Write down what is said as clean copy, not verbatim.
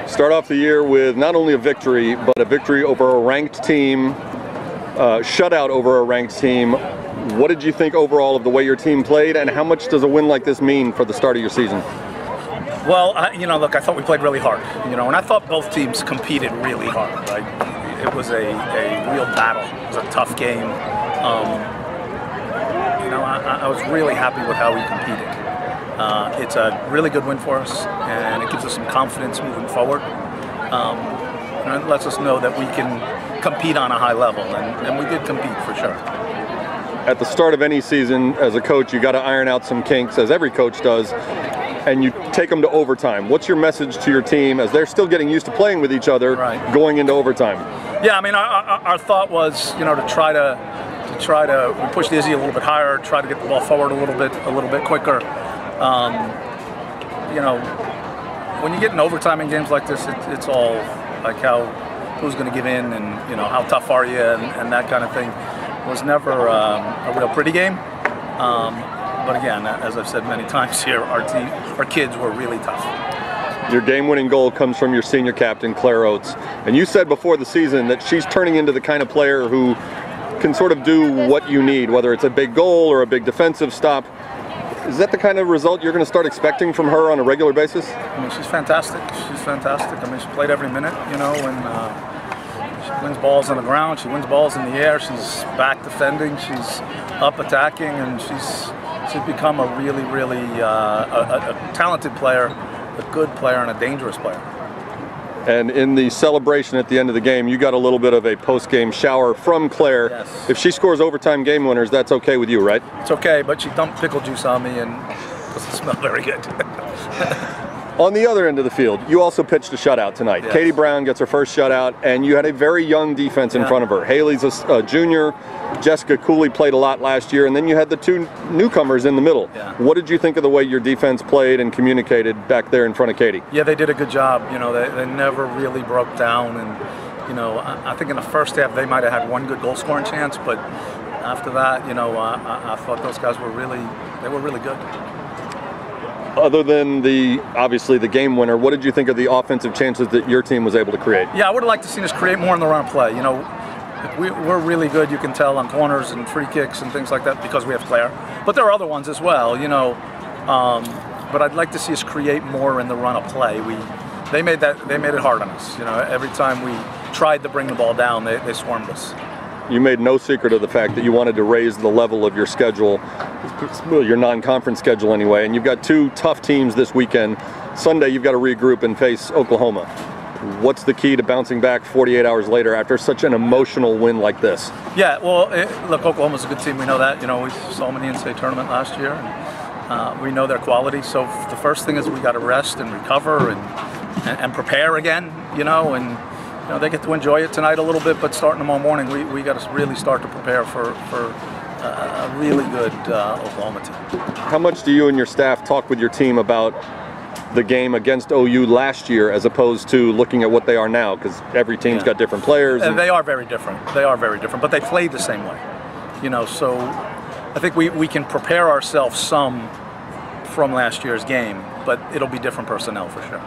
Start off the year with not only a victory, but a victory over a ranked team, shutout over a ranked team. What did you think overall of the way your team played, and how much does a win like this mean for the start of your season? Well, look, I thought we played really hard, and I thought both teams competed really hard. Like, it was a real battle. It was a tough game. I was really happy with how we competed. It's a really good win for us, and it gives us some confidence moving forward. It lets us know that we can compete on a high level, and we did compete for sure. At the start of any season, as a coach, you got to iron out some kinks, as every coach does, and you take them to overtime. What's your message to your team as they're still getting used to playing with each other, right, going into overtime? Yeah, I mean, our thought was, to try to push the Izzy a little bit higher, try to get the ball forward a little bit quicker. When you get in overtime in games like this, it's all like who's going to give in, and how tough are you, and that kind of thing. It was never a real pretty game. But again, as I've said many times here, our kids were really tough. Your game-winning goal comes from your senior captain, Claire Oates. And you said before the season that she's turning into the kind of player who can sort of do what you need, whether it's a big goal or a big defensive stop. Is that the kind of result you're going to start expecting from her on a regular basis? I mean, she's fantastic. She's fantastic. I mean, she played every minute, and she wins balls on the ground, she wins balls in the air, she's back defending, she's up attacking, and she's become a really, really a talented player, a good player, and a dangerous player. And in the celebration at the end of the game, you got a little bit of a post-game shower from Claire. Yes. If she scores overtime game winners, that's okay with you, right? It's okay, but she dumped pickle juice on me, and it doesn't smell very good. On the other end of the field, you also pitched a shutout tonight. Yes. Katie Brown gets her first shutout, and you had a very young defense in front of her. Haley's a junior. Jessica Cooley played a lot last year, and then you had the two newcomers in the middle. Yeah. What did you think of the way your defense played and communicated back there in front of Katie? Yeah, they did a good job. They never really broke down, and I think in the first half they might have had one good goal scoring chance, but after that, I thought those guys were really good. Other than obviously the game winner, what did you think of the offensive chances that your team was able to create? Yeah, I would have liked to see us create more in the run play. We're really good, you can tell, on corners and free kicks and things like that because we have Claire. But there are other ones as well, but I'd like to see us create more in the run of play. They made it hard on us. Every time we tried to bring the ball down, they swarmed us. You made no secret of the fact that you wanted to raise the level of your schedule, your non-conference schedule anyway, and you've got two tough teams this weekend. Sunday you've got to regroup and face Oklahoma. What's the key to bouncing back 48 hours later after such an emotional win like this? Yeah, well, look, Oklahoma's a good team. We know that. We saw them in the NCAA tournament last year. And, we know their quality. So the first thing is we got to rest and recover and prepare again. And they get to enjoy it tonight a little bit, but starting tomorrow morning, we got to really start to prepare for a really good Oklahoma team. How much do you and your staff talk with your team about the game against OU last year as opposed to looking at what they are now? Because every team's got different players. And they are very different. They are very different, but they play the same way. So I think we can prepare ourselves some from last year's game, but it'll be different personnel for sure.